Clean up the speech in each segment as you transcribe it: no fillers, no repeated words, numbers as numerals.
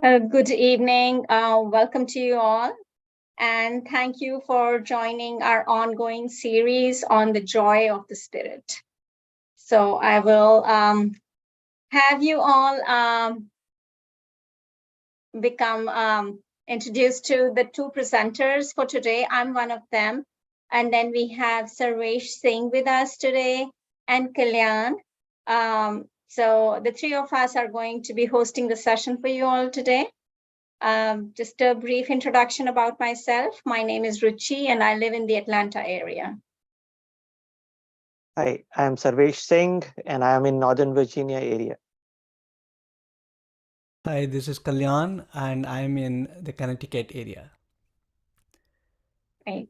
Good evening. Welcome to you all. And thank you for joining our ongoing series on the joy of the spirit. So I will have you all become introduced to the two presenters for today. I'm one of them. And then we have Sarvesh Singh with us today and Kalyan. So the three of us are going to be hosting the session for you all today. Just a brief introduction about myself. My name is Ruchi and I live in the Atlanta area. Hi, I am Sarvesh Singh and I am in Northern Virginia area. Hi, this is Kalyan and I'm in the Connecticut area. Right.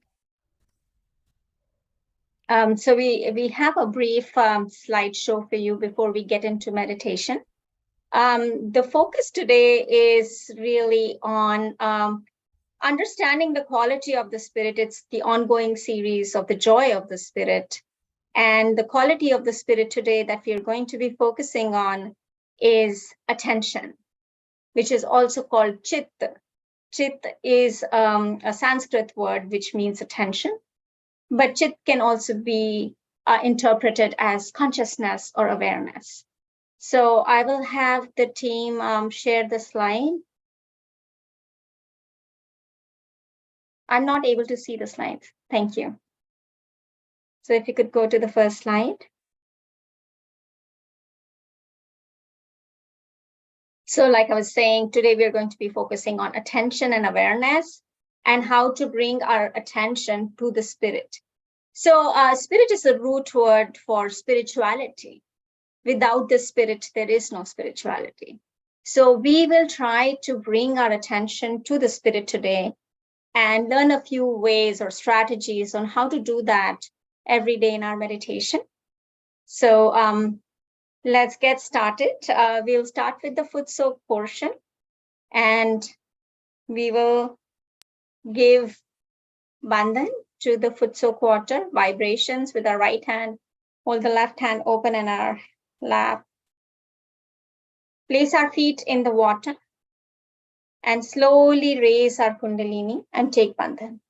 So we have a brief slideshow for you before we get into meditation. The focus today is really on understanding the quality of the spirit. It's the ongoing series of the joy of the spirit. And the quality of the spirit today that we are going to be focusing on is attention, which is also called Chit. Chit is a Sanskrit word which means attention, but Chit can also be interpreted as consciousness or awareness. So I will have the team share the slide. I'm not able to see the slides. Thank you. So if you could go to the first slide. So like I was saying, today we're going to be focusing on attention and awareness and how to bring our attention to the spirit. So spirit is a root word for spirituality. Without the spirit, there is no spirituality. So we will try to bring our attention to the spirit today and learn a few ways or strategies on how to do that every day in our meditation. So let's get started. We'll start with the foot soak portion, and we will give bandhan to the foot soak water, vibrations with our right hand. Hold the left hand open in our lap. Place our feet in the water and slowly raise our Kundalini and take bandhan.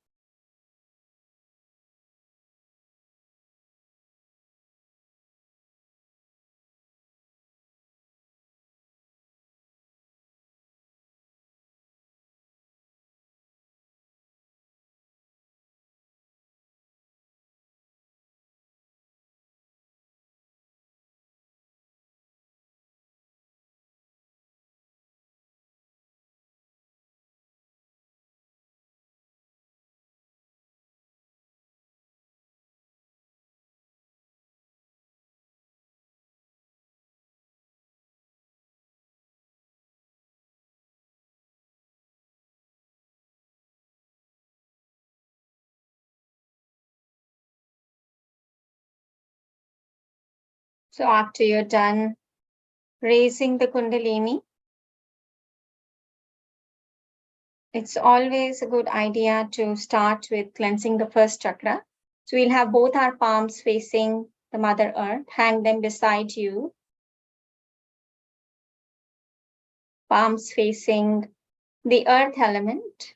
So after you're done raising the Kundalini, it's always a good idea to start with cleansing the first chakra. So we'll have both our palms facing the Mother Earth, hang them beside you. Palms facing the earth element.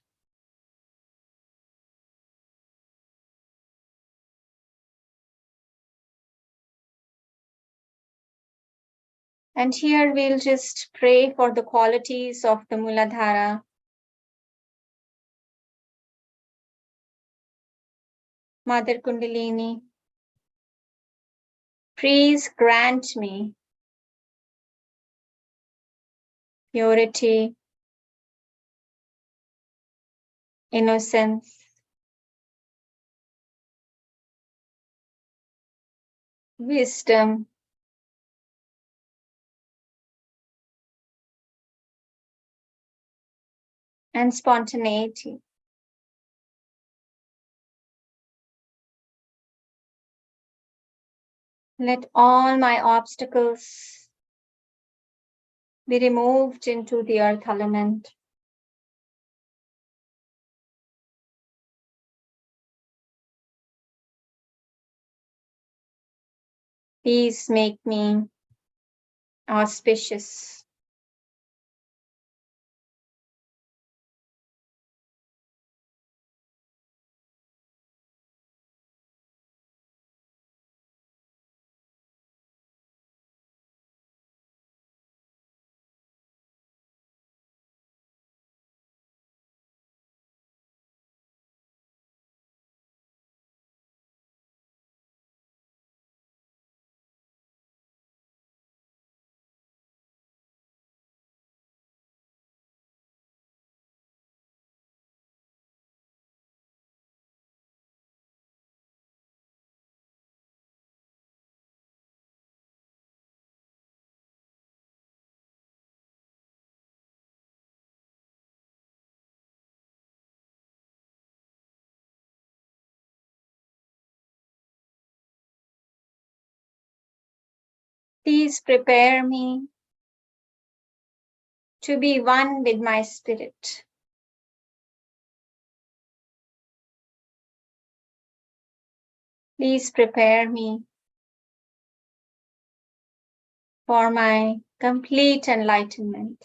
And here we'll just pray for the qualities of the Muladhara. Mother Kundalini, please grant me purity, innocence, wisdom, and spontaneity. Let all my obstacles be removed into the earth element. Please make me auspicious. Please prepare me to be one with my spirit. Please prepare me for my complete enlightenment.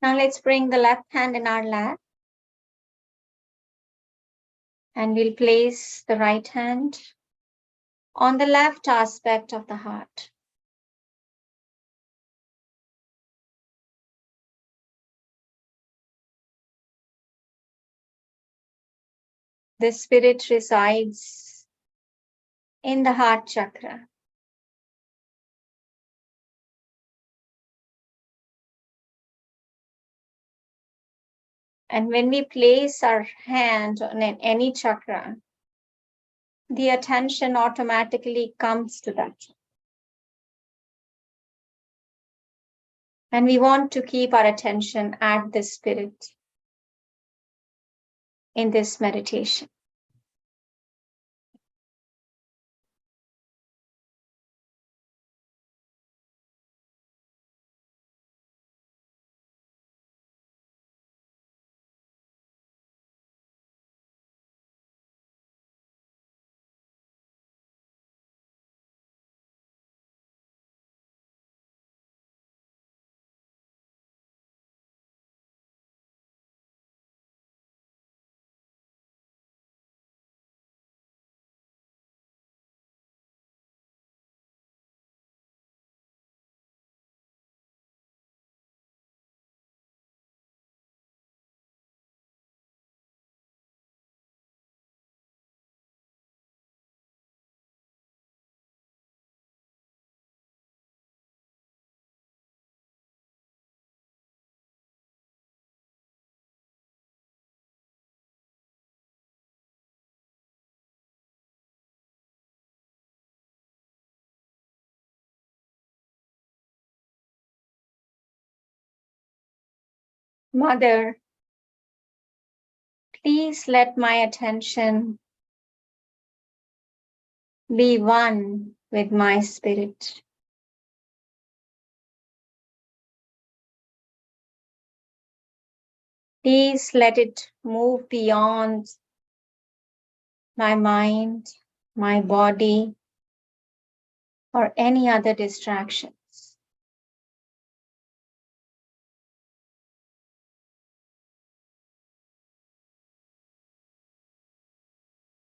Now let's bring the left hand in our lap and we'll place the right hand on the left aspect of the heart. The spirit resides in the heart chakra. And when we place our hand on any chakra, the attention automatically comes to that. And we want to keep our attention at the spirit in this meditation. Mother, please let my attention be one with my spirit. Please let it move beyond my mind, my body, or any other distractions.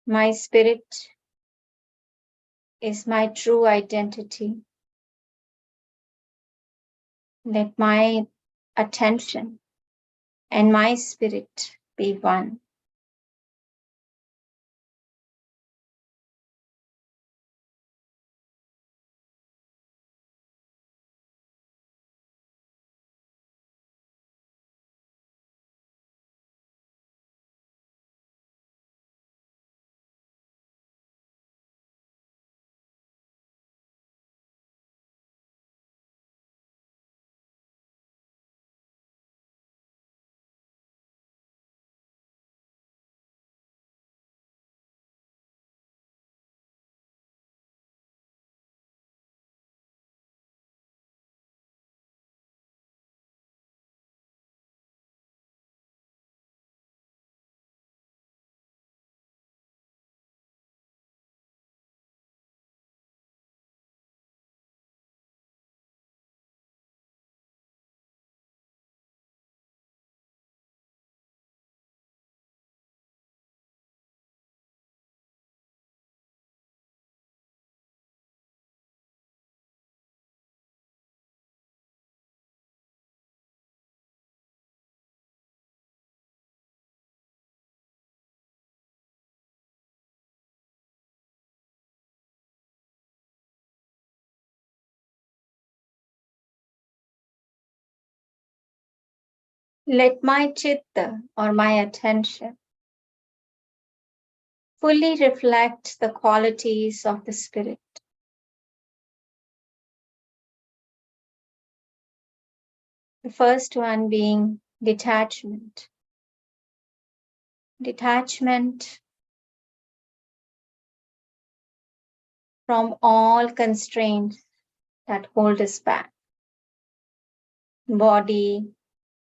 My spirit is my true identity. Let my attention and my spirit be one. Let my chitta or my attention fully reflect the qualities of the spirit. The first one being detachment. Detachment from all constraints that hold us back. Body,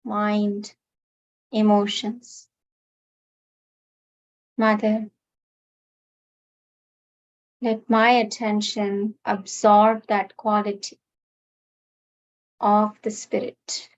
mind, emotions. Mother, let my attention absorb that quality of the spirit.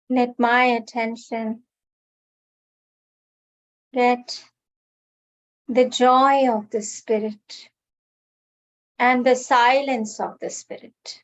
Let my attention get the joy of the spirit and the silence of the spirit.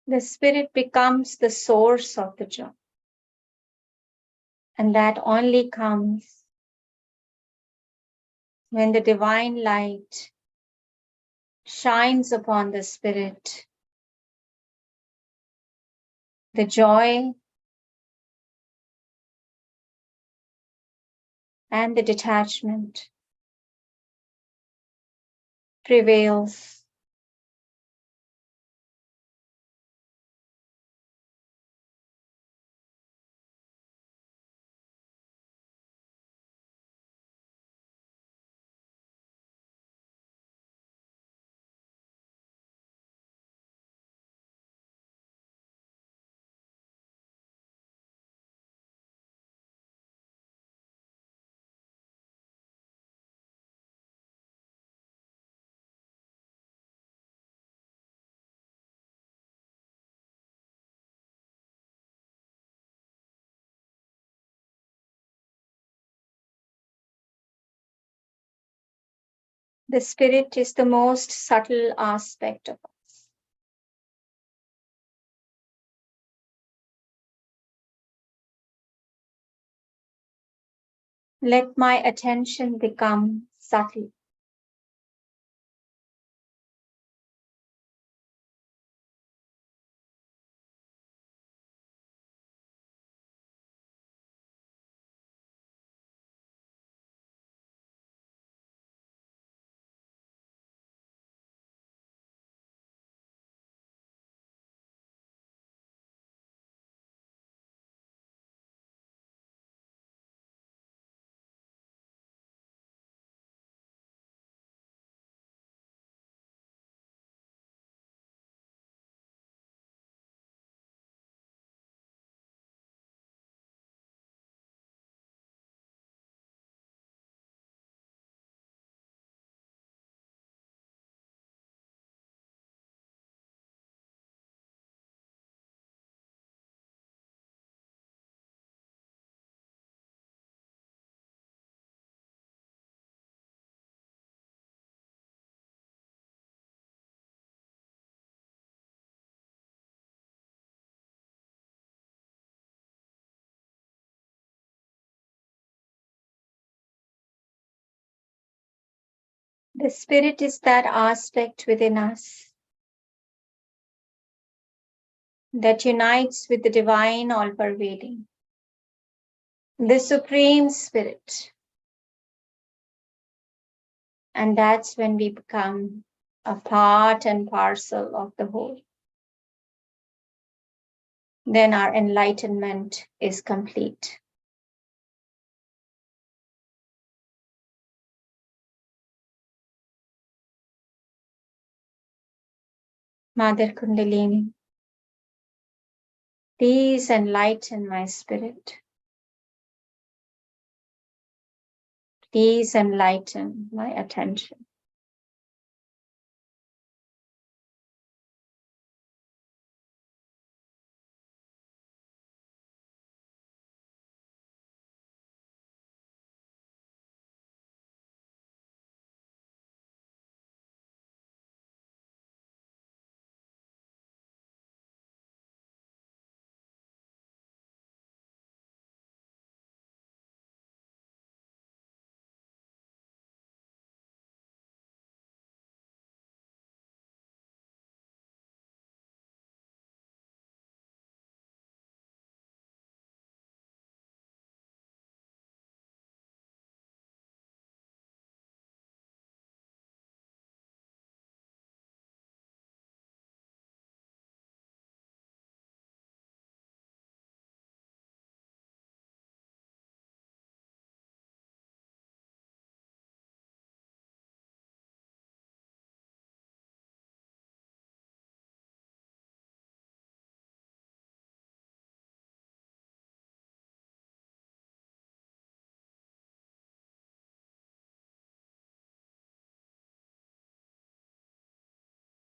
The spirit becomes the source of the joy. And that only comes when the divine light shines upon the spirit. The joy and the detachment prevails. The spirit is the most subtle aspect of us. Let my attention become subtle. The spirit is that aspect within us that unites with the divine all-pervading, the Supreme Spirit. And that's when we become a part and parcel of the whole. Then our enlightenment is complete. Mother Kundalini, please enlighten my spirit. Please enlighten my attention.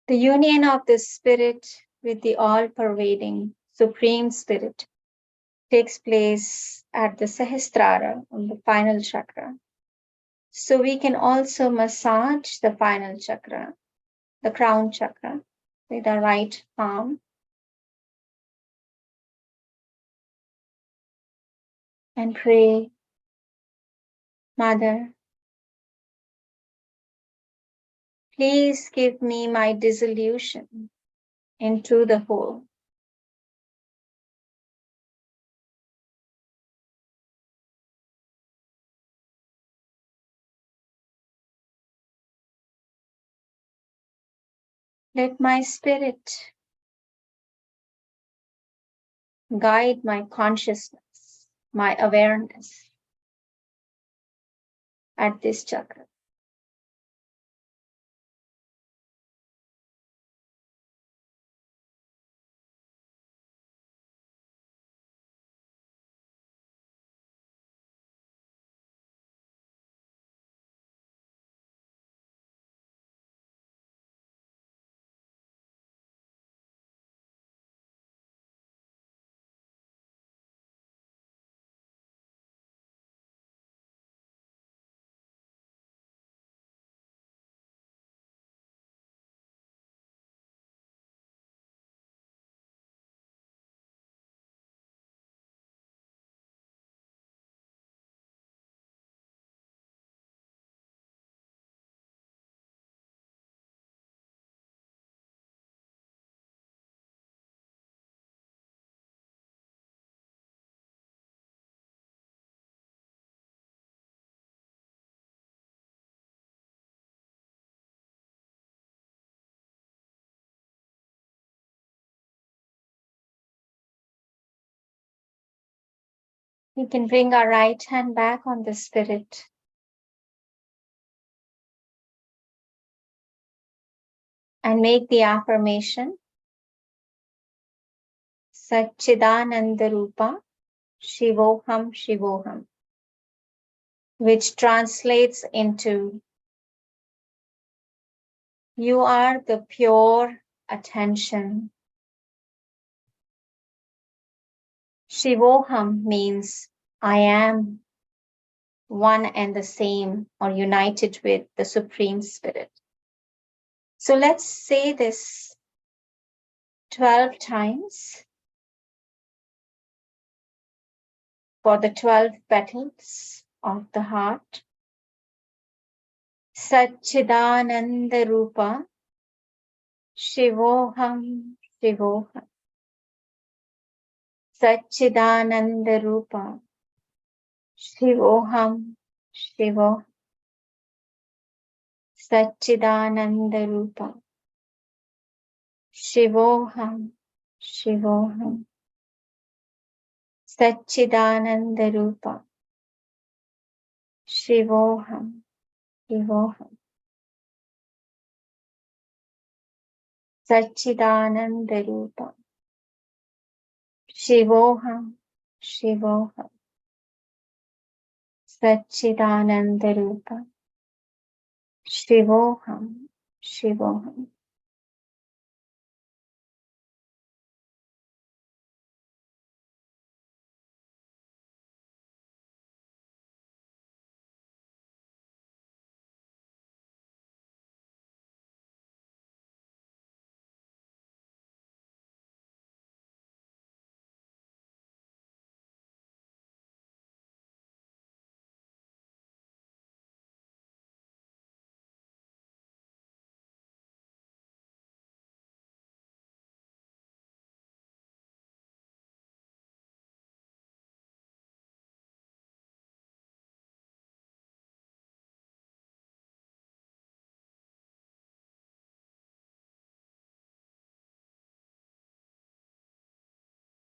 The union of the spirit with the all-pervading Supreme Spirit takes place at the Sahasrara, on the final chakra. So we can also massage the final chakra, the crown chakra, with our right palm. And pray, Mother, please give me my dissolution into the whole. Let my spirit guide my consciousness, my awareness at this chakra. We can bring our right hand back on the spirit. And make the affirmation, Satchidananda Rupa Shivoham Shivoham, which translates into, you are the pure attention. Shivoham means I am one and the same, or united with the Supreme Spirit. So let's say this 12 times for the 12 petals of the heart. Satchidananda Rupa Shivoham Shivoham. Satchidananda Rupa Shivoham Shivoham. Satchidananda Rupa Shivoham Shivoham. Satchidananda Rupa Shivoham Shivoham. Satchidananda Rupa Shivoham Shivoham. Satchidananda Rupa Shivoham Shivoham.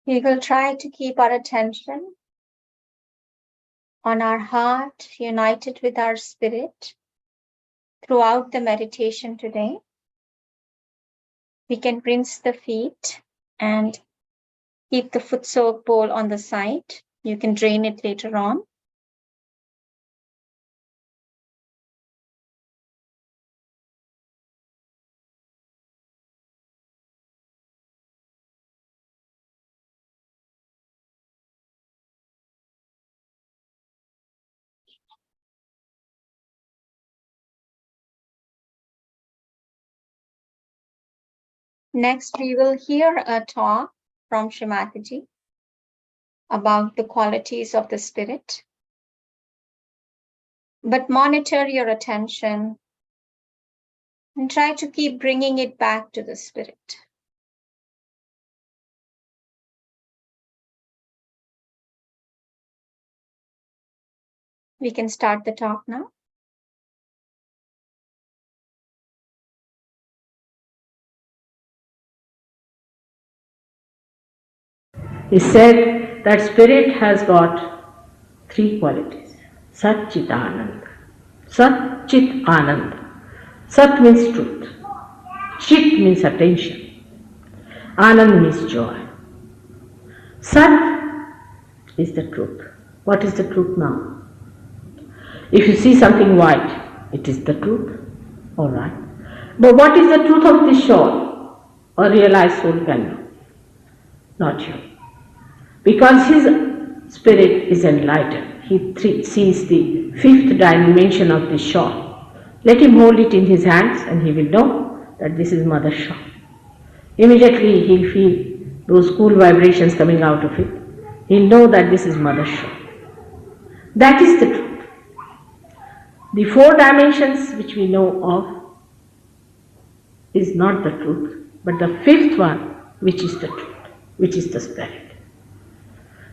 We will try to keep our attention on our heart united with our spirit throughout the meditation today. We can rinse the feet and keep the foot soak bowl on the side. You can drain it later on. Next, we will hear a talk from Shri Mataji about the qualities of the spirit. But monitor your attention and try to keep bringing it back to the spirit. We can start the talk now. He said that spirit has got three qualities. Sat, Chit, Anand. Sat, Chit, Anand. Sat means truth. Chit means attention. Anand means joy. Sat is the truth. What is the truth now? If you see something white, it is the truth. Alright. But what is the truth of this shawl? A realized soul can know. Not you. Because his spirit is enlightened. He sees the fifth dimension of the shawl. Let him hold it in his hands and he will know that this is Mother shawl. Immediately he'll feel those cool vibrations coming out of it. He'll know that this is Mother shawl. That is the truth. The four dimensions which we know of is not the truth, but the fifth one which is the truth, which is the spirit.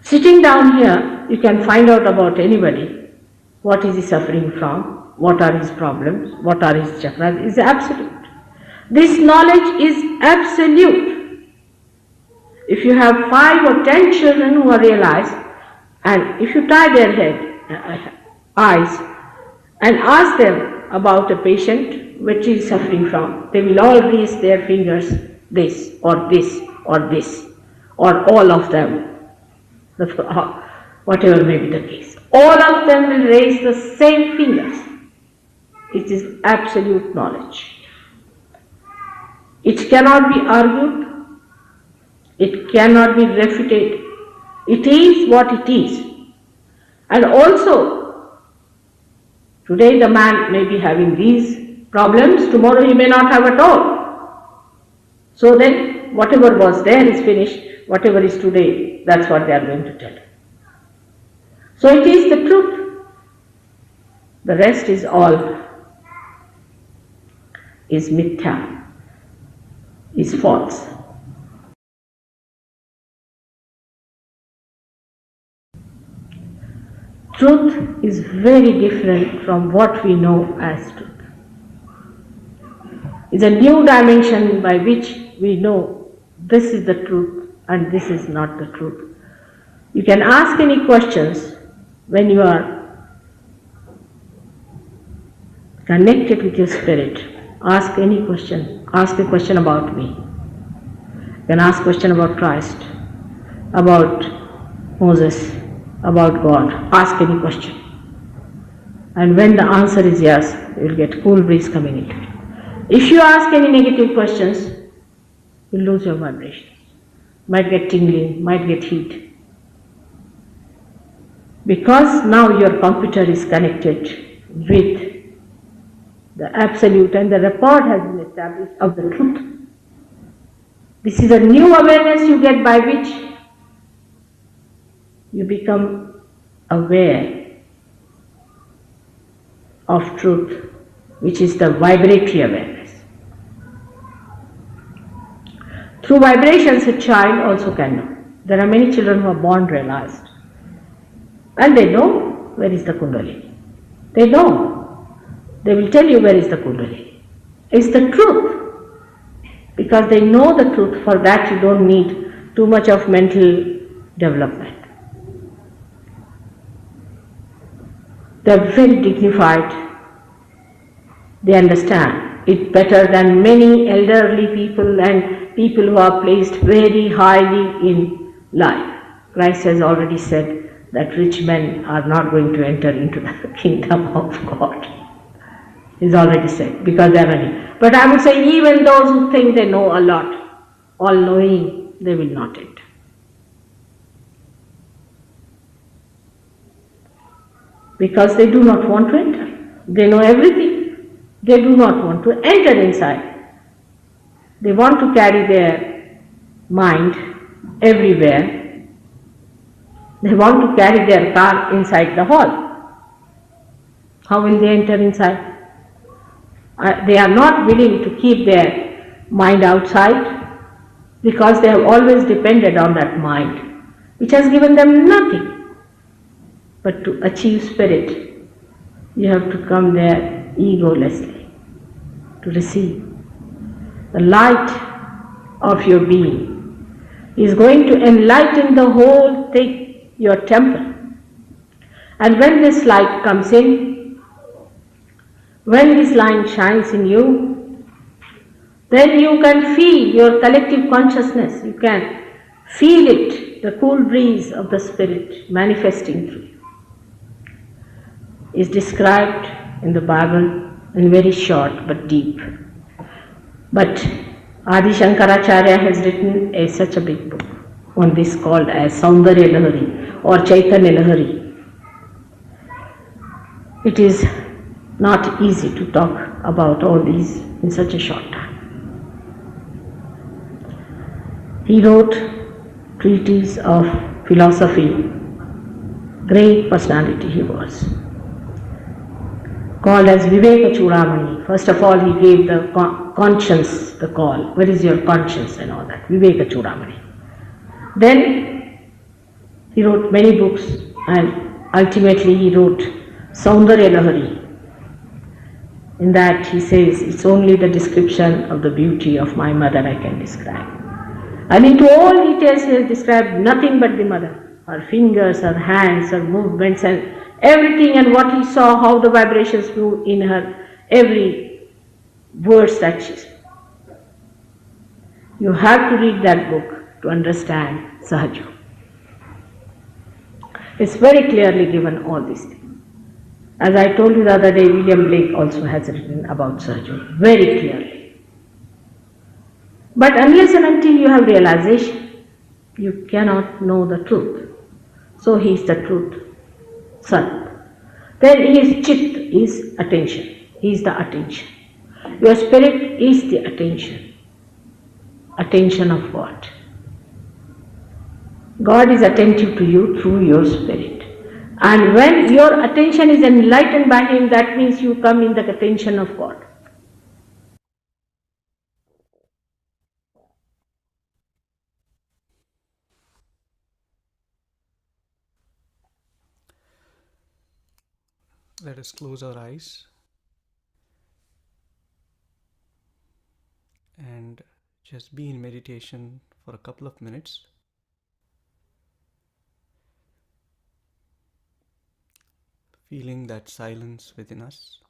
Sitting down here, you can find out about anybody. What is he suffering from? What are his problems? What are his chakras? Is absolute. This knowledge is absolute. If you have 5 or 10 children who are realized, and if you tie their eyes and ask them about a patient which is suffering from, they will all raise their fingers, this or this or this or all of them. Whatever may be the case. All of them will raise the same fingers. It is absolute knowledge. It cannot be argued. It cannot be refuted. It is what it is. And also, today the man may be having these problems, tomorrow he may not have at all. So then, whatever was there is finished. Whatever is today, that's what they are going to tell. So it is the truth. The rest is all is mithya, is false. Truth is very different from what we know as truth. It's a new dimension by which we know this is the truth and this is not the truth. You can ask any questions when you are connected with your spirit. Ask any question. Ask a question about me. You can ask a question about Christ, about Moses, about God. Ask any question. And when the answer is yes, you will get cool breeze coming into it. If you ask any negative questions, you lose your vibration. Might get tingling, might get heat. Because now your computer is connected with the absolute and the rapport has been established of the truth. This is a new awareness you get by which you become aware of truth, which is the vibratory awareness. Through vibrations, a child also can know. There are many children who are born realized. And they know where is the Kundalini. They know. They will tell you where is the Kundalini. It's the truth. Because they know the truth. For that you don't need too much of mental development. They are very dignified. They understand it better than many elderly people and people who are placed very highly in life. Christ has already said that rich men are not going to enter into the kingdom of God. He's already said, because they are ready. But I would say even those who think they know a lot, all knowing, they will not enter. Because they do not want to enter. They know everything. They do not want to enter inside. They want to carry their mind everywhere. They want to carry their car inside the hall. How will they enter inside? They are not willing to keep their mind outside because they have always depended on that mind, which has given them nothing. But to achieve spirit, you have to come there egolessly, to receive. The light of your being is going to enlighten the whole thing, your temple. And when this light comes in, when this light shines in you, then you can feel your collective consciousness. You can feel it, the cool breeze of the spirit manifesting through you. Is described in the Bible in very short but deep. But Adi Shankaracharya has written such a big book on this called as Saundarya Lahari or Chaitanya Lahari. It is not easy to talk about all these in such a short time. He wrote treatise of philosophy. Great personality he was. Called as Viveka Chudamani. First of all, he gave the conscience the call. Where is your conscience and all that? Viveka Chudamani. Then he wrote many books and ultimately he wrote Saundarya Lahari. In that he says, it's only the description of the beauty of my mother I can describe. And into all details he has described nothing but the mother. Her fingers, her hands, her movements and everything, and what he saw, how the vibrations moved in her, every words that she spoke. You have to read that book to understand Sahaja. It's very clearly given all these things. As I told you the other day, William Blake also has written about Sahaja very clearly. But unless and until you have realization, you cannot know the truth. So he is the truth. Sat. Then his Chit is attention. He is the attention. Your spirit is the attention. Attention of what? God is attentive to you through your spirit. And when your attention is enlightened by Him, that means you come in the attention of God. let us close our eyes and just be in meditation for a couple of minutes. Feeling that silence within us.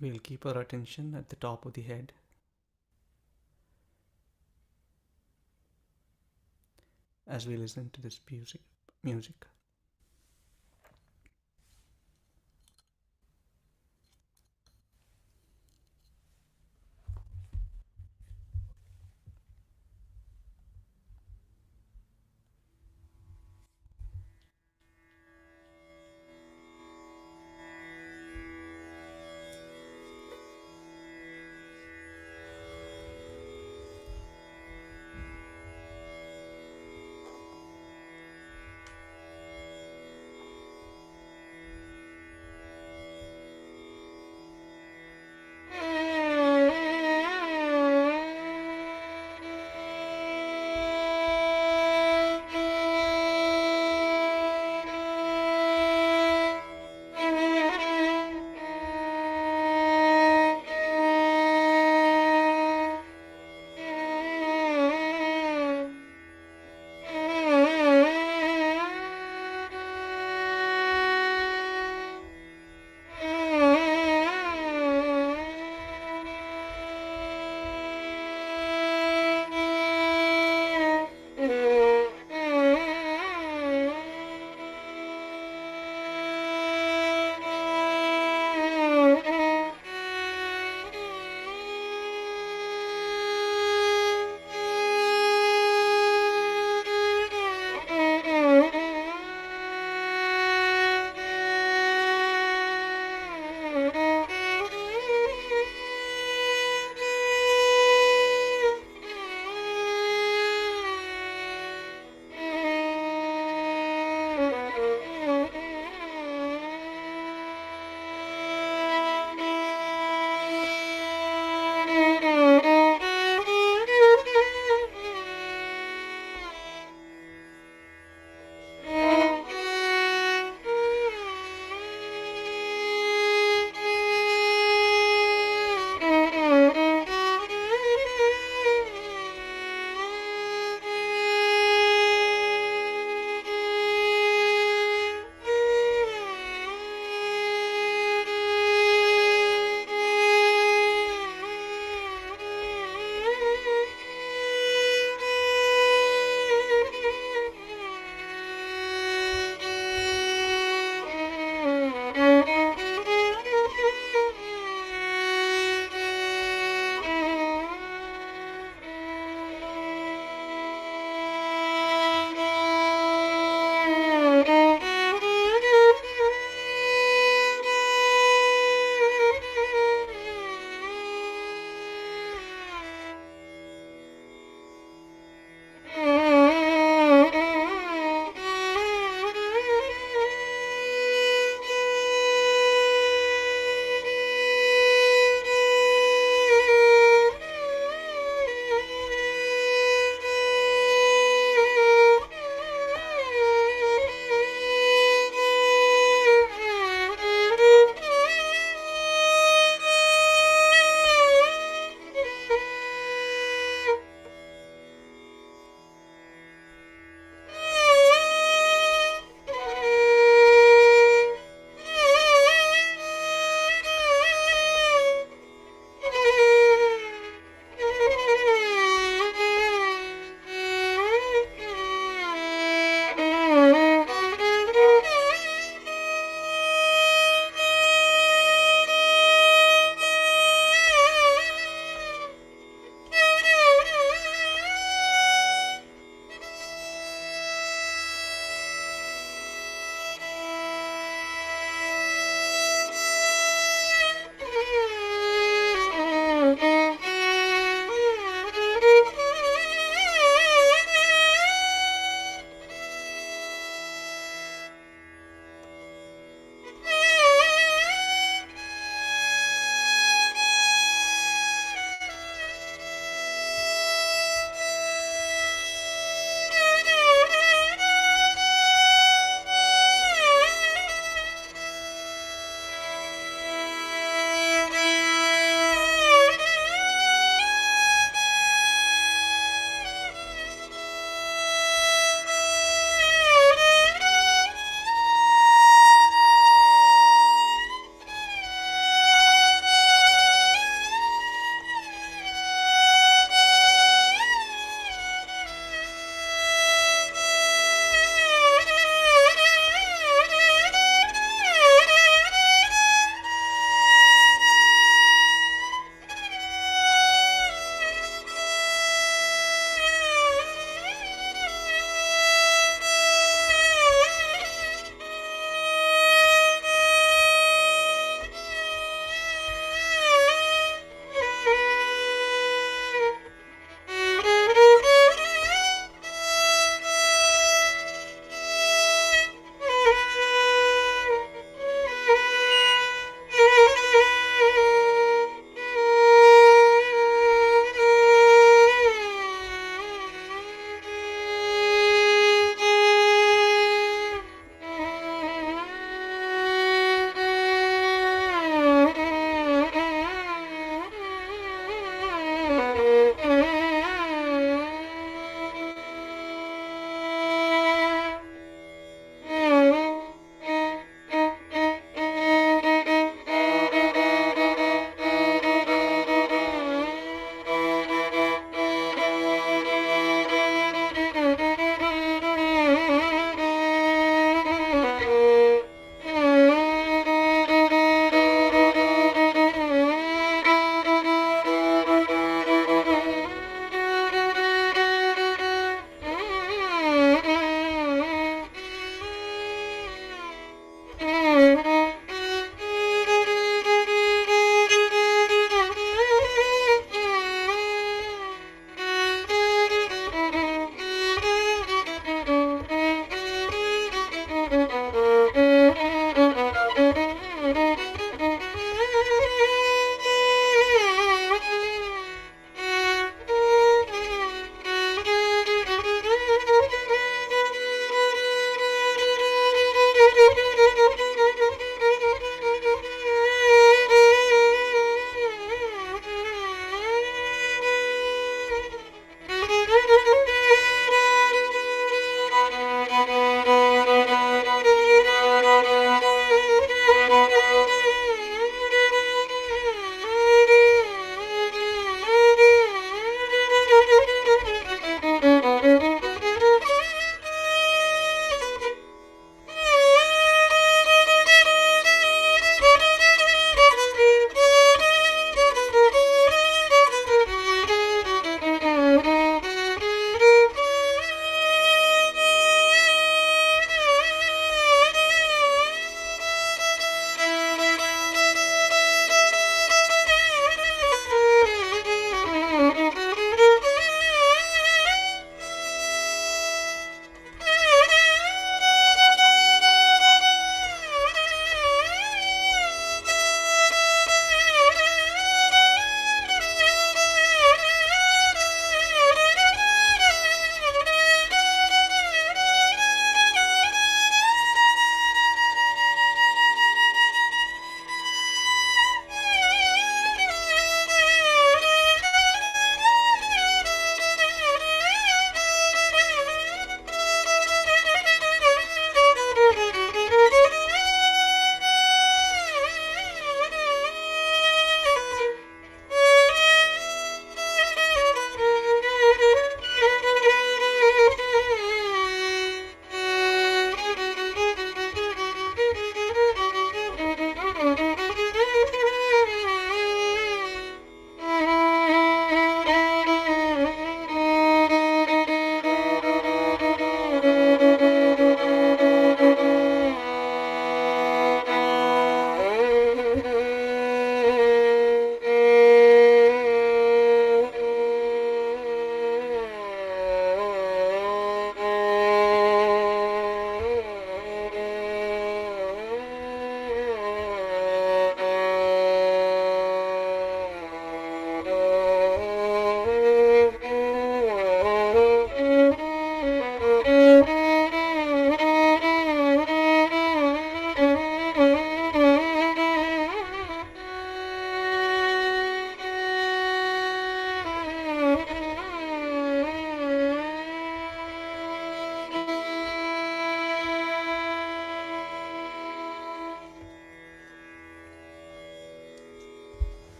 We'll keep our attention at the top of the head. As we listen to this music.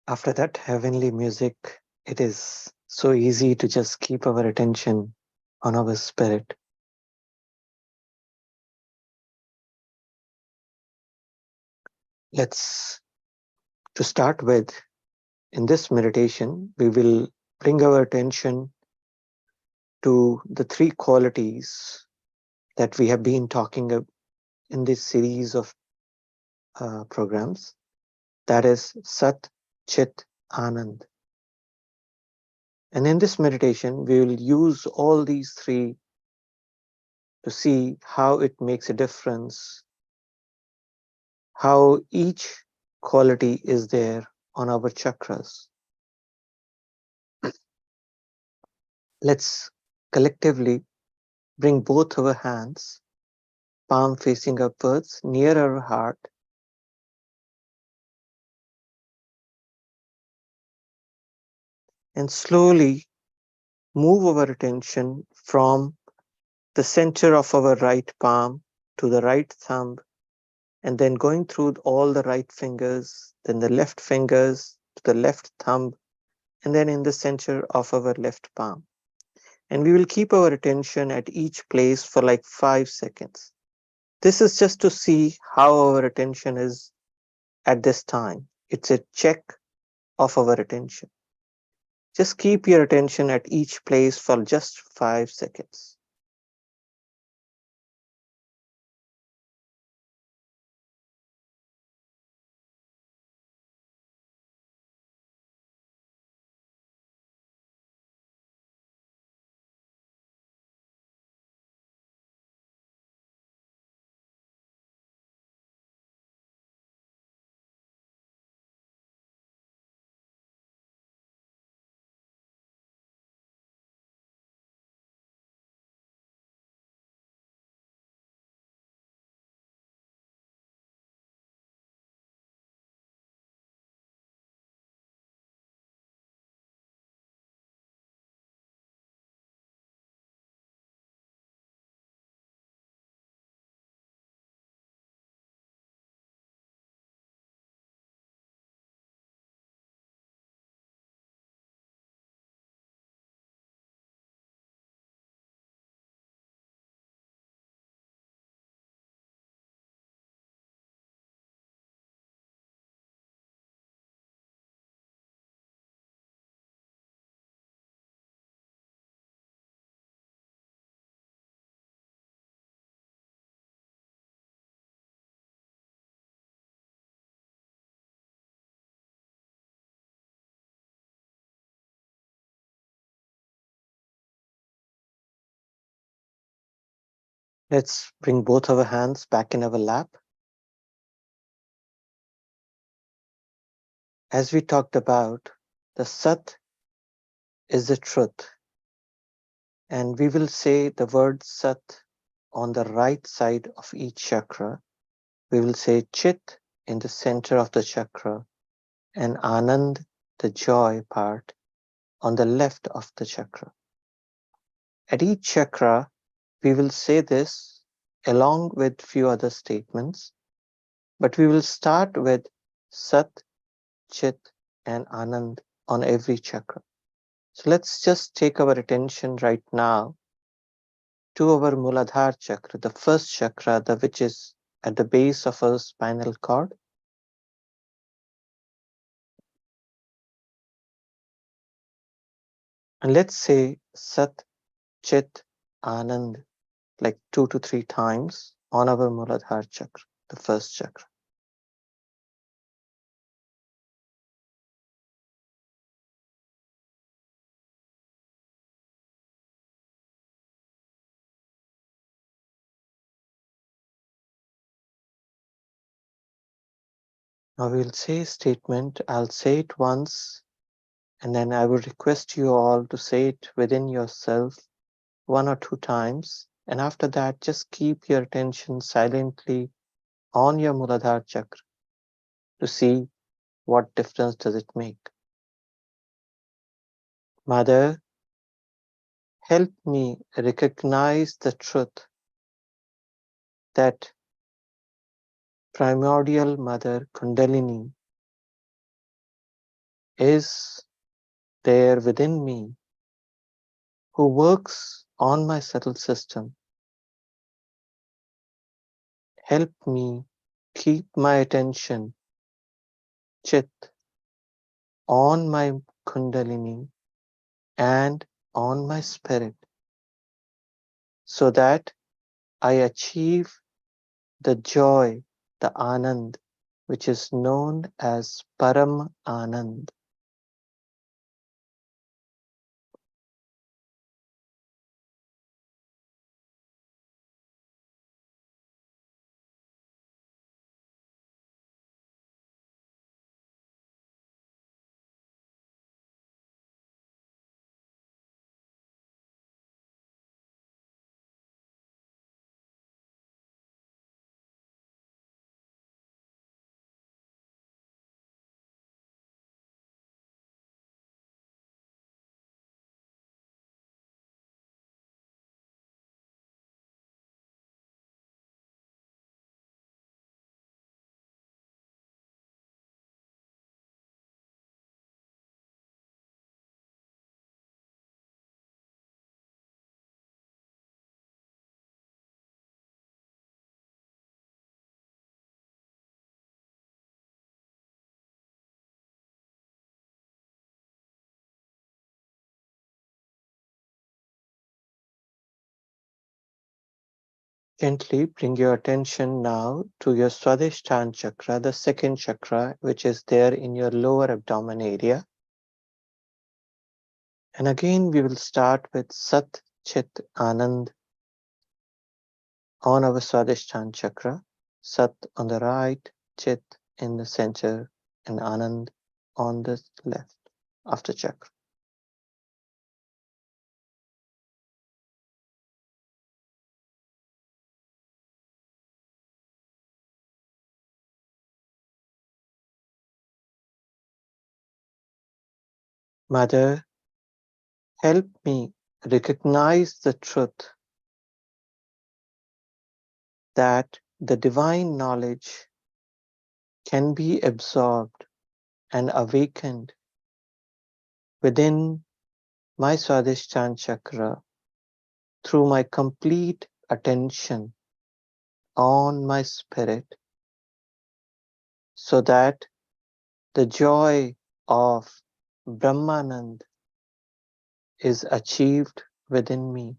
After that heavenly music, it is so easy to just keep our attention on our spirit. To start with, in this meditation, we will bring our attention to the three qualities that we have been talking about in this series of programs. That is Sat, Chit, Anand. And in this meditation, we will use all these three to see how it makes a difference, how each quality is there on our chakras. Let's collectively bring both our hands, palm facing upwards, near our heart, and slowly move our attention from the center of our right palm to the right thumb, and then going through all the right fingers, then the left fingers to the left thumb, and then in the center of our left palm. And we will keep our attention at each place for like 5 seconds. This is just to see how our attention is at this time. It's a check of our attention. Just keep your attention at each place for just 5 seconds. Let's bring both our hands back in our lap. As we talked about, the Sat is the truth. And we will say the word Sat on the right side of each chakra. We will say Chit in the center of the chakra and Anand, the joy part, on the left of the chakra. At each chakra, we will say this along with few other statements, but we will start with Sat, Chit, and Anand on every chakra. So let's just take our attention right now to our Muladhara chakra, the first chakra, which is at the base of our spinal cord. And let's say Sat, Chit, Anand like 2 to 3 times on our Muladhara chakra, the first chakra. Now we'll say a statement. I'll say it once, and then I would request you all to say it within yourself 1 or 2 times. And after that, just keep your attention silently on your Muladhara chakra to see what difference does it make. Mother, help me recognize the truth that primordial mother Kundalini is there within me who works on my subtle system. Help me keep my attention, Chit, on my Kundalini and on my spirit, so that I achieve the joy, the Anand, which is known as Param Anand. Gently bring your attention now to your Swadhisthana chakra, the second chakra, which is there in your lower abdomen area. And again, we will start with Sat, Chit, Anand on our Swadhisthana chakra. Sat on the right, Chit in the center, and Anand on the left after chakra. Mother, help me recognize the truth that the divine knowledge can be absorbed and awakened within my Swadhisthana chakra through my complete attention on my spirit, so that the joy of Brahmanand is achieved within me.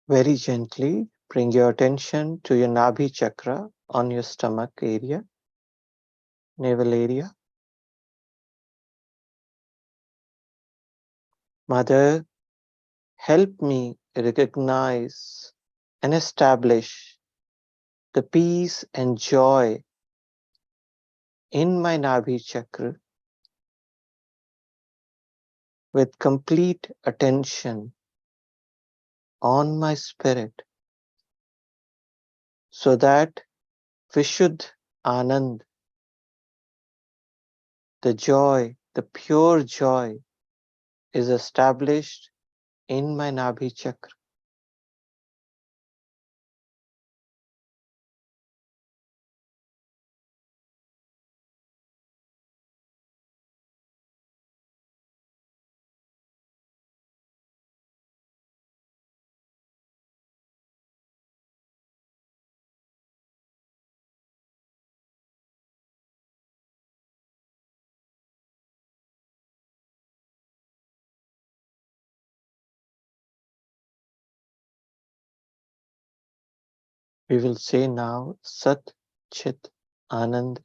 Very gently bring your attention to your Nabhi chakra on your stomach area, navel area. Mother, help me recognize and establish the peace and joy in my Nabhi chakra with complete attention on my spirit, so that Vishuddh Anand, the joy, the pure joy, is established in my Nabhi chakra. We will say now Sat, Chit, Anand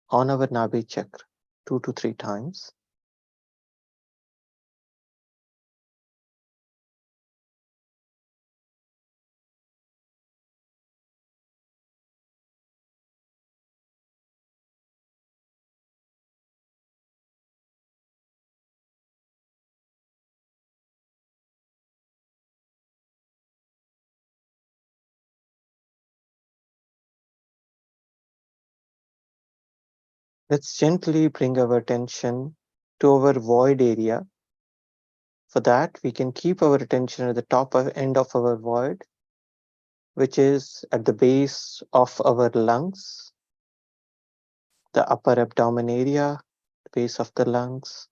on our Nabhi chakra 2 to 3 times. Let's gently bring our attention to our void area. For that, we can keep our attention at the top end of our void, which is at the base of our lungs, the upper abdomen area, the base of the lungs.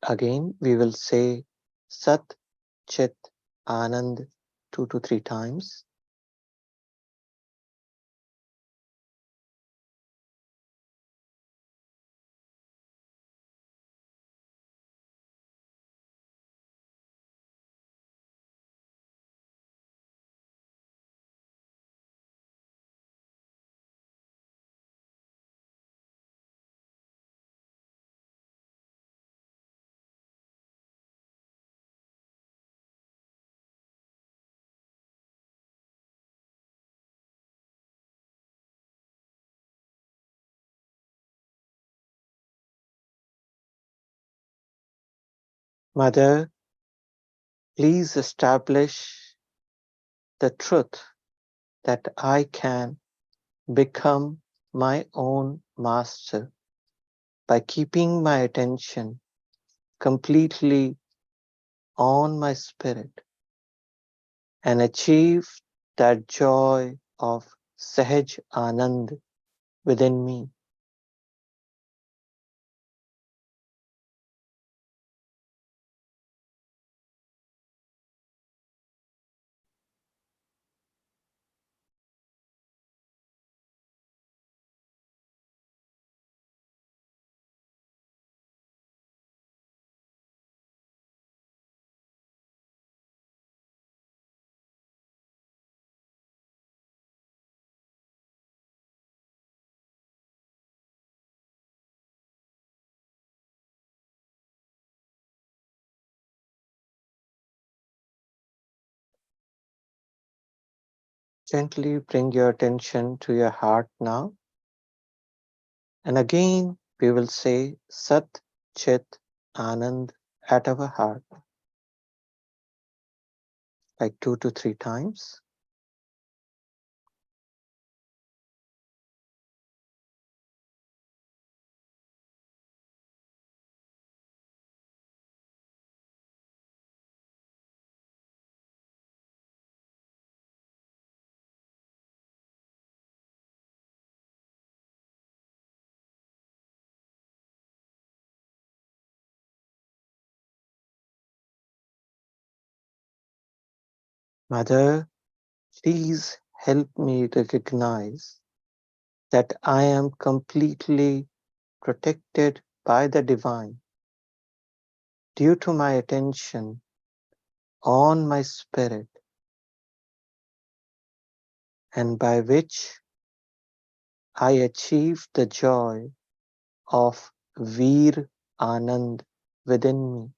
Again, we will say Sat, Chit, Anand 2 to 3 times. Mother, please establish the truth that I can become my own master by keeping my attention completely on my spirit and achieve that joy of Sahaj Anand within me. Gently bring your attention to your heart now. And again, we will say Sat, Chit, Anand at our heart, like 2 to 3 times. Mother, please help me recognize that I am completely protected by the divine due to my attention on my spirit, and by which I achieve the joy of Veer Anand within me.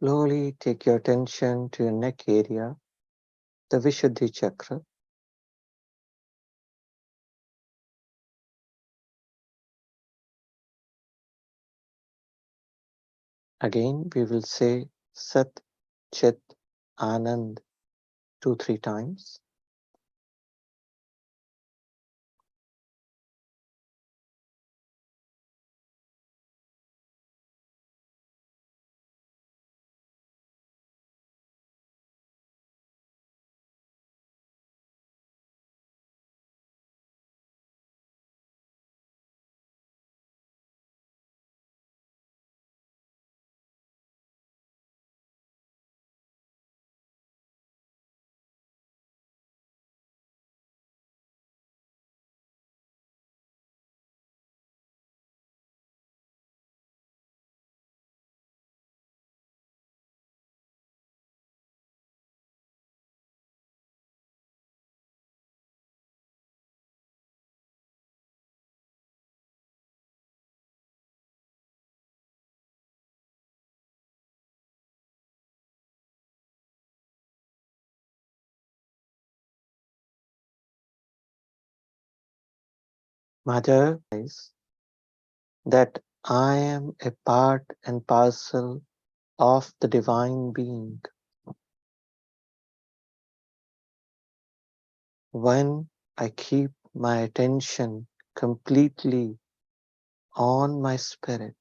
Slowly take your attention to your neck area, the Vishuddhi chakra. Again, we will say Sat, Chit, Anand 2-3 times. Mother, that I am a part and parcel of the Divine Being. When I keep my attention completely on my spirit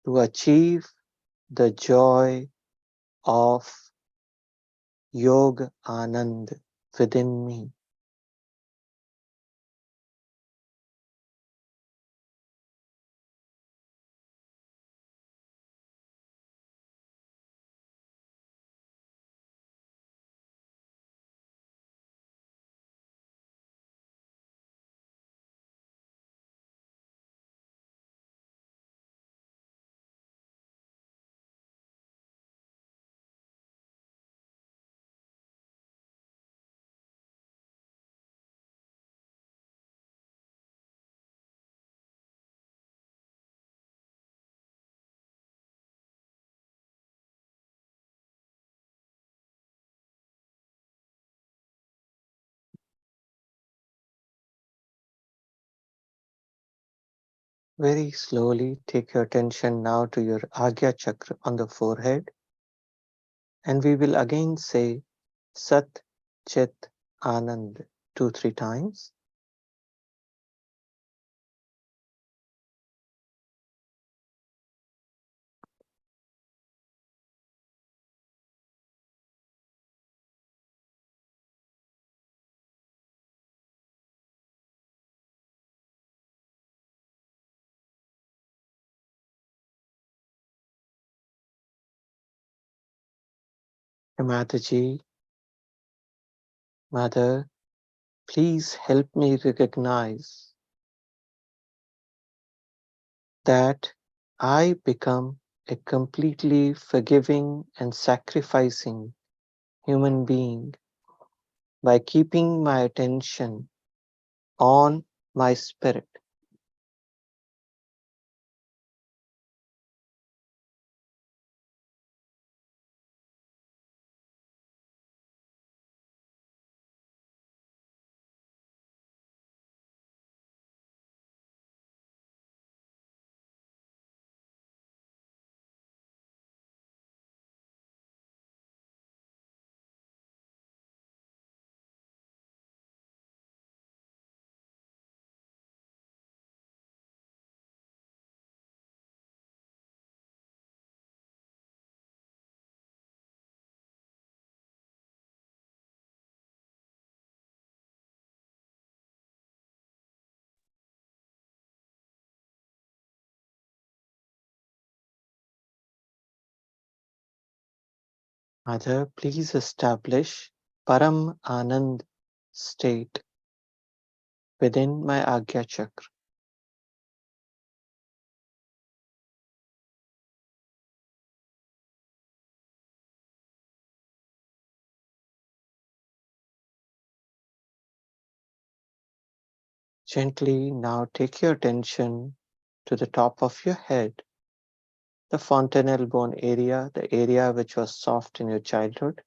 to achieve the joy of Yoga Anand within me. Very slowly take your attention now to your Agya Chakra on the forehead, and we will again say Sat, Chit, Anand 2-3 times. Mataji, Mother, please help me recognize that I become a completely forgiving and sacrificing human being by keeping my attention on my spirit. Mother, please establish Param Anand state within my Agya Chakra. Gently now take your attention to the top of your head, the fontanelle bone area, the area which was soft in your childhood.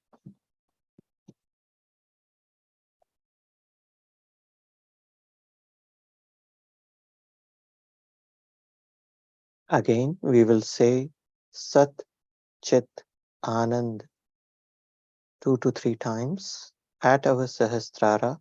Again, we will say Sat, Chit, Anand 2 to 3 times at our Sahasrara.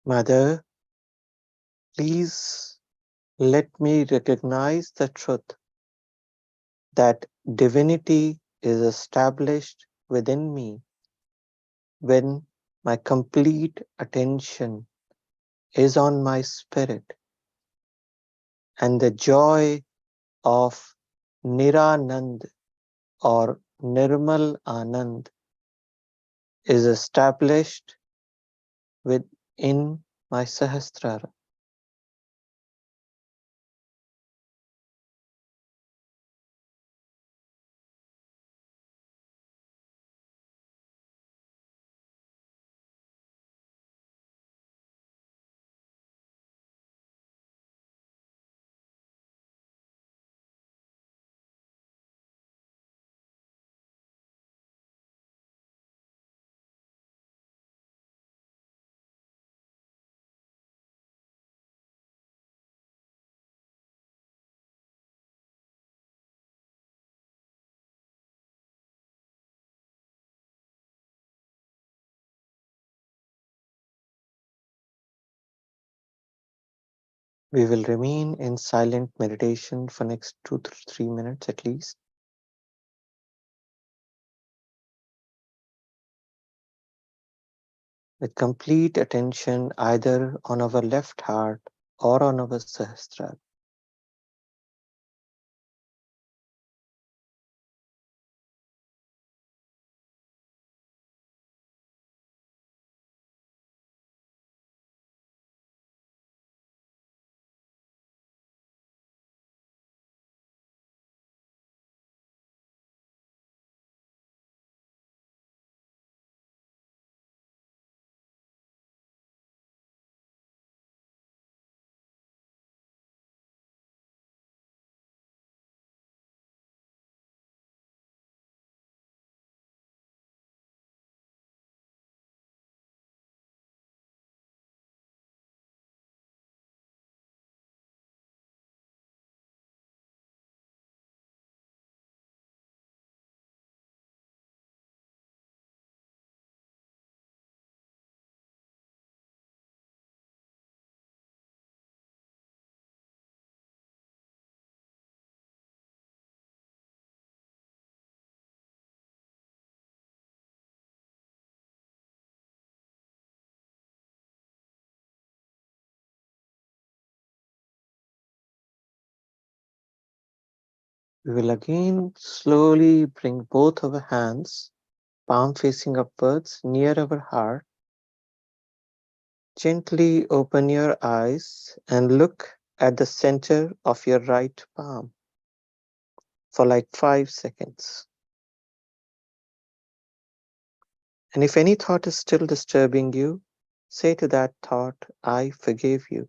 Mother, please let me recognize the truth that divinity is established within me when my complete attention is on my spirit, and the joy of Niranand or Nirmal Anand is established within my Sahasrara. We will remain in silent meditation for next 2 to 3 minutes at least. With complete attention either on our left heart or on our Sahasrara. We will again slowly bring both our hands, palm facing upwards, near our heart. Gently open your eyes and look at the center of your right palm for like 5 seconds. And if any thought is still disturbing you, say to that thought, I forgive you.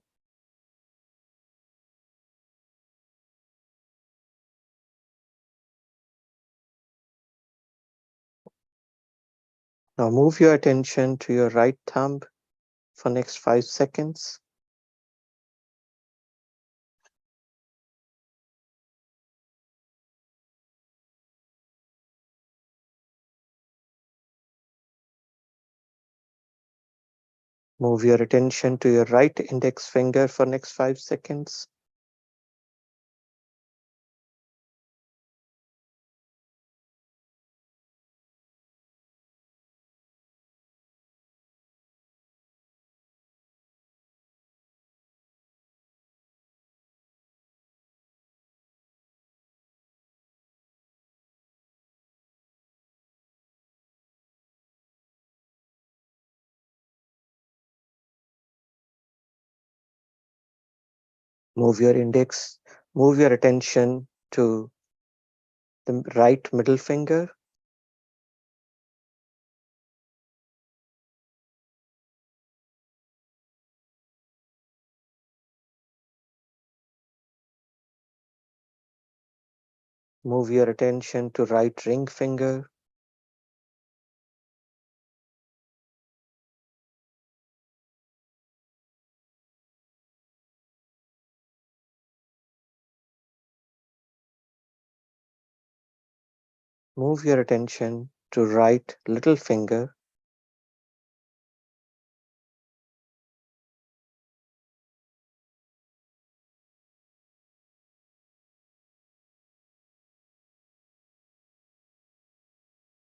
Now move your attention to your right thumb for next 5 seconds. Move your attention to your right index finger for next 5 seconds. Move your index, move your attention to the right middle finger. Move your attention to right ring finger. Move your attention to right little finger.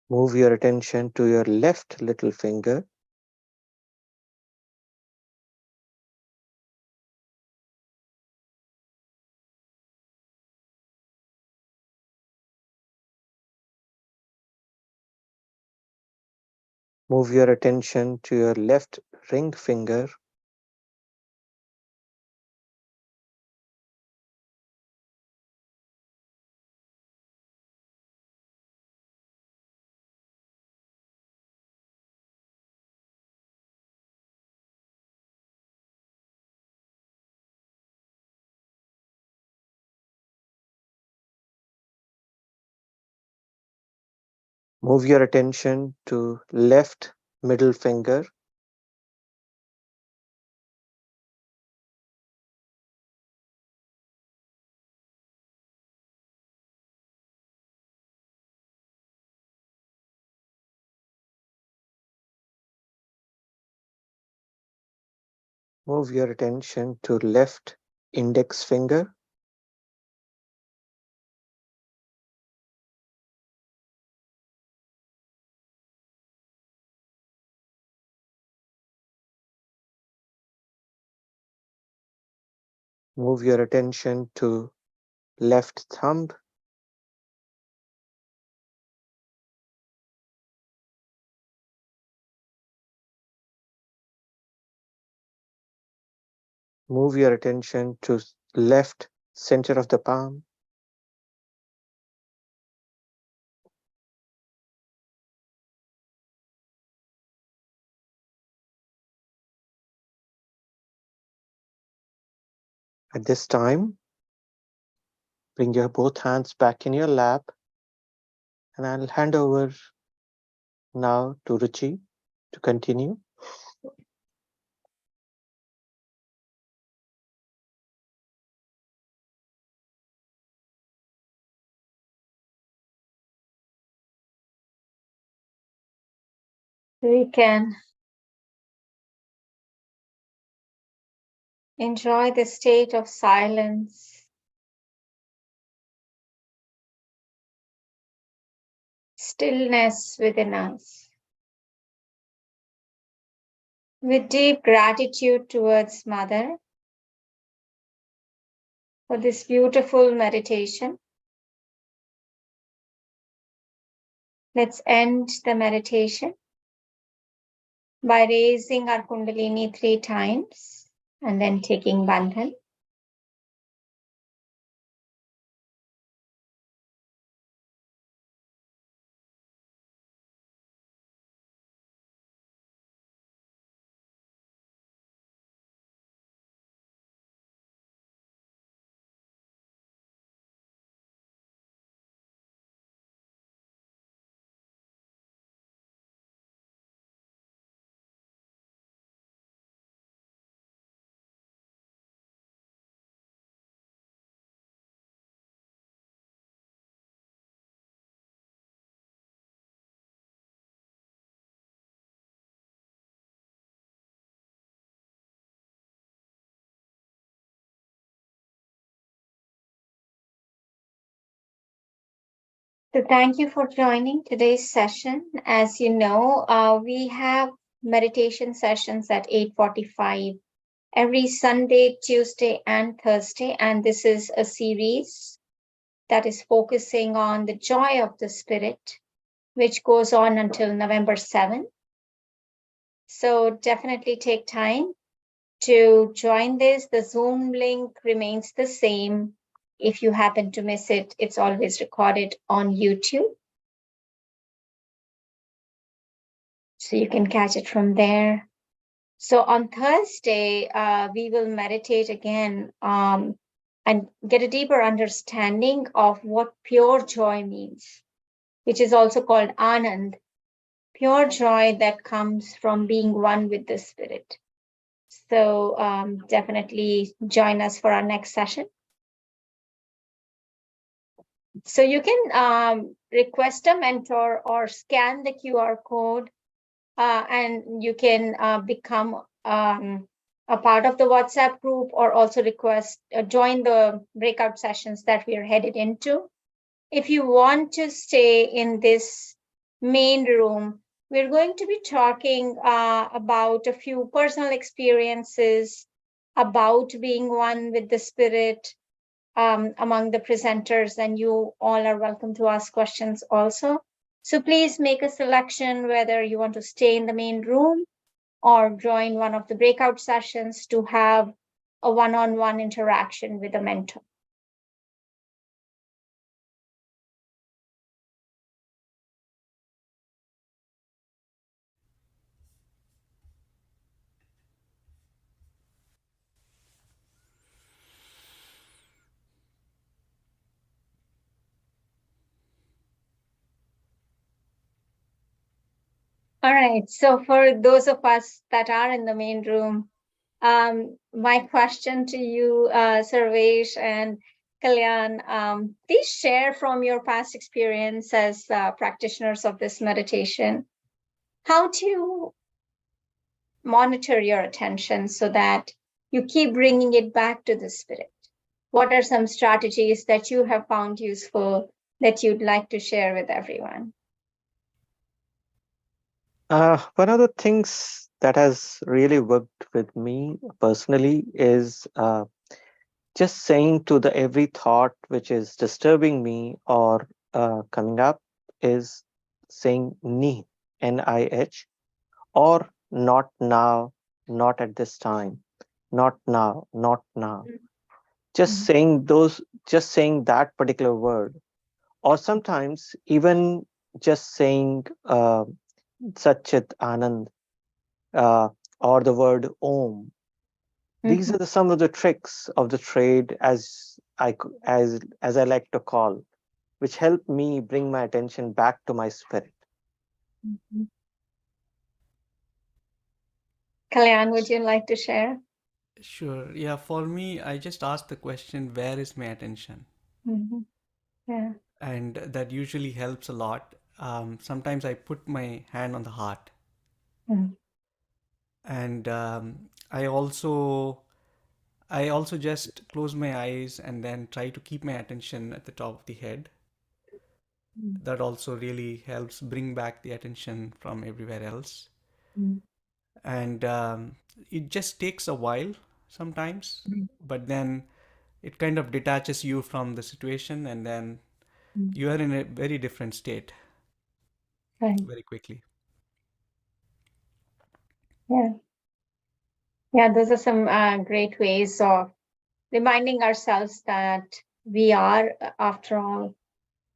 Move your attention to your left little finger. Move your attention to your left ring finger. Move your attention to left middle finger. Move your attention to left index finger. Move your attention to left thumb. Move your attention to left center of the palm. At this time, bring your both hands back in your lap, and I'll hand over now to Ruchi to continue. We can enjoy the state of silence, stillness within us, with deep gratitude towards Mother for this beautiful meditation. Let's end the meditation by raising our Kundalini 3 times and then taking Bandhan. So thank you for joining today's session. As you know, we have meditation sessions at 8:45 every Sunday, Tuesday, and Thursday. And this is a series that is focusing on the joy of the spirit, which goes on until November 7th. So definitely take time to join this. The Zoom link remains the same. If you happen to miss it, it's always recorded on YouTube. So you can catch it from there. So on Thursday, we will meditate again and get a deeper understanding of what pure joy means, which is also called Anand, pure joy that comes from being one with the spirit. So definitely join us for our next session. So you can request a mentor or scan the QR code and you can become a part of the WhatsApp group, or also request join the breakout sessions that we are headed into. If you want to stay in this main room, we're going to be talking about a few personal experiences about being one with the spirit among the presenters, and you all are welcome to ask questions also. So please make a selection whether you want to stay in the main room or join one of the breakout sessions to have a one-on-one interaction with a mentor. All right, so for those of us that are in the main room, my question to you, Sarvesh and Kalyan, please share from your past experience as practitioners of this meditation, how to monitor your attention so that you keep bringing it back to the spirit. What are some strategies that you have found useful that you'd like to share with everyone? One of the things that has really worked with me personally is just saying to the every thought which is disturbing me or coming up is saying ni, N-I-H, or not now, not at this time, not now, not now. Just saying those, just saying that particular word, or sometimes even just saying Satchit Anand or the word Om. These are some of the tricks of the trade, as I like to call, which help me bring my attention back to my spirit. Kalyan, would you like to share? Sure. Yeah, for me, I just ask the question, where is my attention? Yeah. And that usually helps a lot. Sometimes I put my hand on the heart. And I also just close my eyes and then try to keep my attention at the top of the head. That also really helps bring back the attention from everywhere else. And it just takes a while sometimes, but then it kind of detaches you from the situation, and then you are in a very different state very quickly. Yeah. Yeah, those are some great ways of reminding ourselves that we are, after all,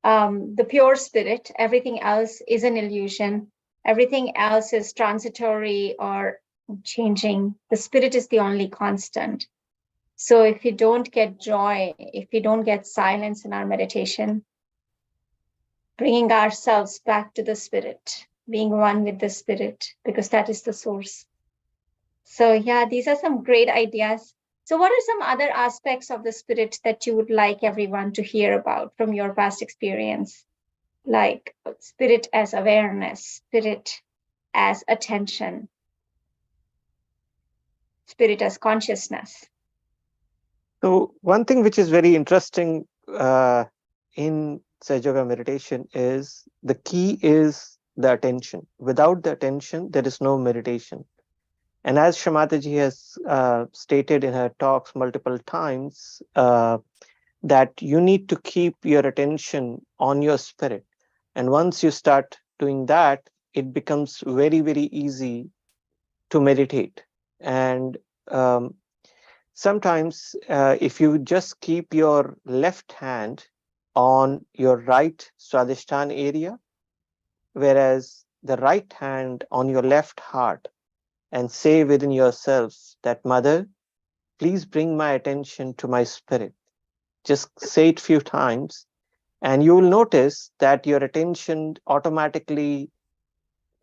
the pure spirit. Everything else is an illusion. Everything else is transitory or changing. The spirit is the only constant. So if you don't get joy, if you don't get silence in our meditation, bringing ourselves back to the spirit, being one with the spirit, because that is the source. So yeah, these are some great ideas. So what are some other aspects of the spirit that you would like everyone to hear about from your past experience? Like spirit as awareness, spirit as attention, spirit as consciousness. So one thing which is very interesting in Sahaja Yoga meditation is the key is the attention. Without the attention, there is no meditation. And as Shri Mataji has stated in her talks multiple times, that you need to keep your attention on your spirit. And once you start doing that, it becomes very, very easy to meditate. And sometimes if you just keep your left hand on your right Swadhisthana area, whereas the right hand on your left heart, and say within yourself that, Mother, please bring my attention to my spirit. Just say it few times, and you will notice that your attention automatically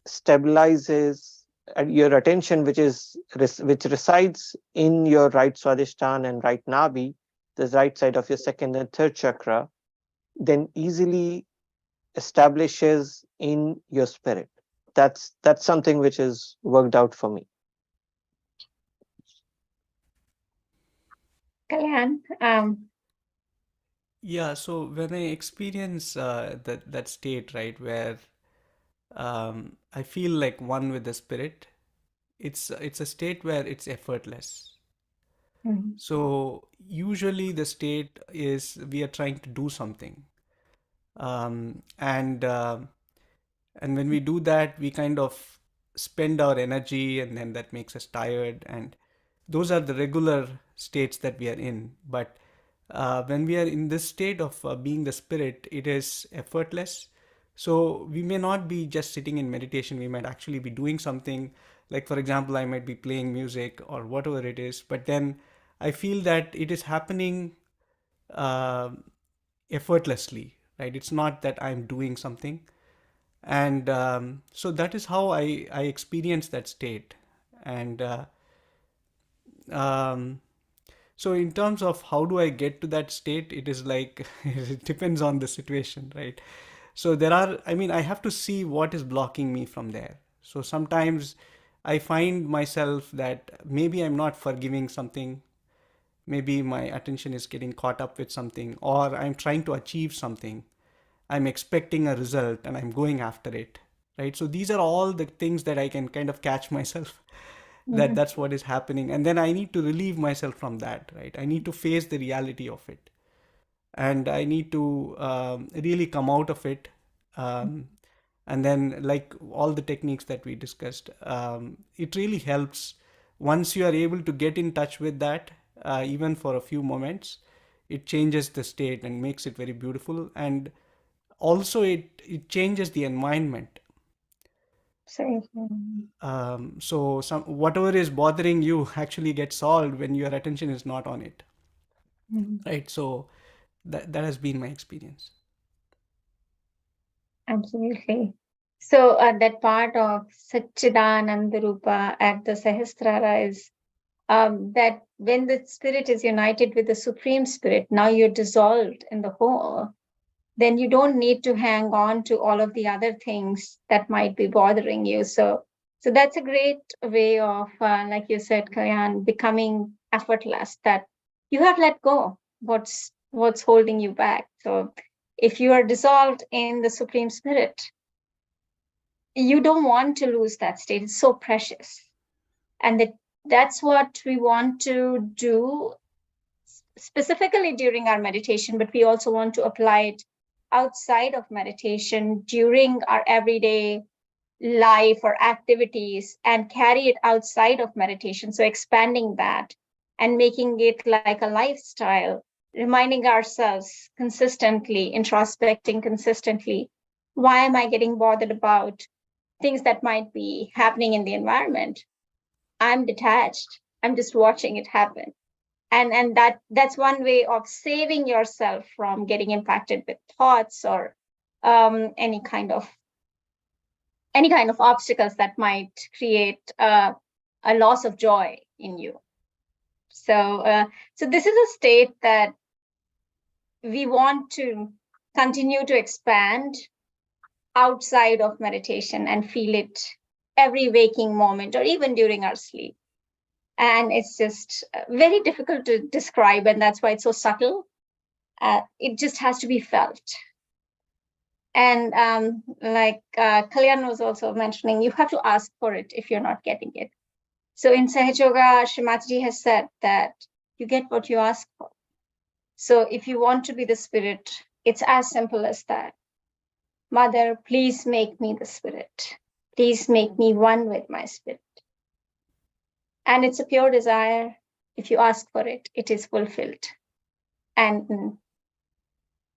stabilizes. Your attention, which resides in your right Swadhisthana and right Nabi, the right side of your second and third chakra, then easily establishes in your spirit. That's something which is worked out for me. Kalyan, Yeah, so when I experience that state, right, where I feel like one with the spirit, it's a state where it's effortless. mhm, So usually the state is we are trying to do something, um, and uh, and when we do that, we kind of spend our energy, and then that makes us tired. And those are the regular states that we are in. But when we are in this state of being the spirit, it is effortless. So we may not be just sitting in meditation, we might actually be doing something. Like, for example, I might be playing music or whatever it is, but then I feel that it is happening uh, effortlessly, right? It's not that I'm doing something. And so that is how I experience that state. And um, so in terms of how do I get to that state, it is like it depends on the situation, right? So there are, I mean, I have to see what is blocking me from there. So sometimes I find myself that maybe I'm not forgiving something, maybe my attention is getting caught up with something, or I'm trying to achieve something, I'm expecting a result and I'm going after it, right? So these are all the things that I can kind of catch myself that mhm, that's what is happening, and then I need to relieve myself from that, right? I need to face the reality of it, and I need to really come out of it. And then, like all the techniques that we discussed, it really helps once you are able to get in touch with that, even for a few moments. It changes the state and makes it very beautiful, and also it changes the environment. so, So some whatever is bothering you actually gets solved when your attention is not on it, mhm, right? So that has been my experience. absolutely. So that part of Satchidananda Rupa at the Sahasrara is that when the spirit is united with the Supreme Spirit, now you're dissolved in the whole, then you don't need to hang on to all of the other things that might be bothering you. So that's a great way of, like you said, Kalyan, becoming effortless, that you have let go what's holding you back. So if you are dissolved in the Supreme Spirit, you don't want to lose that state. It's so precious. And that's what we want to do specifically during our meditation, but we also want to apply it outside of meditation during our everyday life or activities and carry it outside of meditation. So expanding that and making it like a lifestyle, reminding ourselves consistently, introspecting consistently, why am I getting bothered about things that might be happening in the environment? I'm detached. I'm just watching it happen. And that's one way of saving yourself from getting impacted with thoughts or any kind of obstacles that might create a loss of joy in you. So this is a state that we want to continue to expand outside of meditation and feel it every waking moment or even during our sleep. And it's just very difficult to describe, and that's why it's so subtle. It just has to be felt. And like Kalyan was also mentioning, you have to ask for it if you're not getting it. So in Sahaja Yoga, Shri Mataji has said that you get what you ask for. So if you want to be the spirit, it's as simple as that. Mother, please make me the spirit. Please make me one with my spirit. And it's a pure desire. If you ask for it, it is fulfilled. And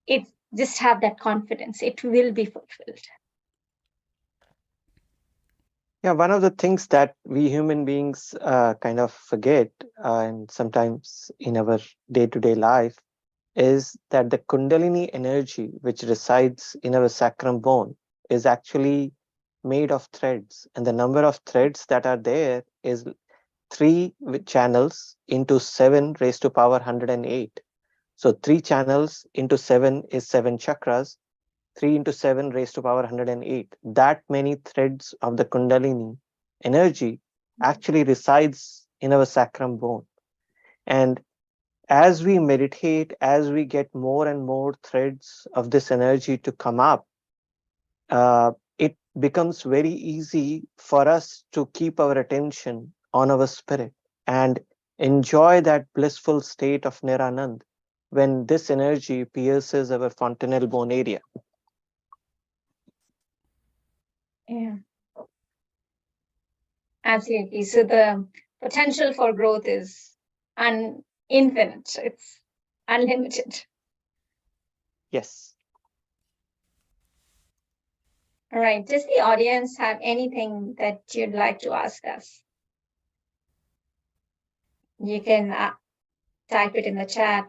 it just have that confidence. It will be fulfilled. Yeah, one of the things that we human beings kind of forget, and sometimes in our day-to-day life, is that the Kundalini energy, which resides in our sacrum bone, is actually made of threads. And the number of threads that are there is 3 channels into 7 raised to power 108. So 3 channels into 7 is 7 chakras. 3 into 7 raised to power 108. That many threads of the Kundalini energy actually resides in our sacrum bone. And as we meditate, as we get more and more threads of this energy to come up, it becomes very easy for us to keep our attention on our spirit and enjoy that blissful state of Niranand when this energy pierces our fontanelle bone area. Yeah. Absolutely. So the potential for growth is infinite. It's unlimited. Yes. All right. Does the audience have anything that you'd like to ask us? You can type it in the chat.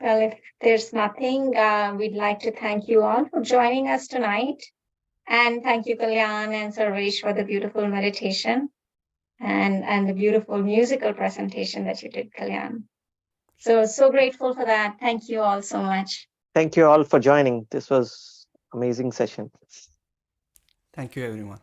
Well, if there's nothing, we'd like to thank you all for joining us tonight. And thank you, Kalyan and Sarvesh, for the beautiful meditation and the beautiful musical presentation that you did, Kalyan. So grateful for that. Thank you all so much. Thank you all for joining. This was amazing session. Thank you, everyone.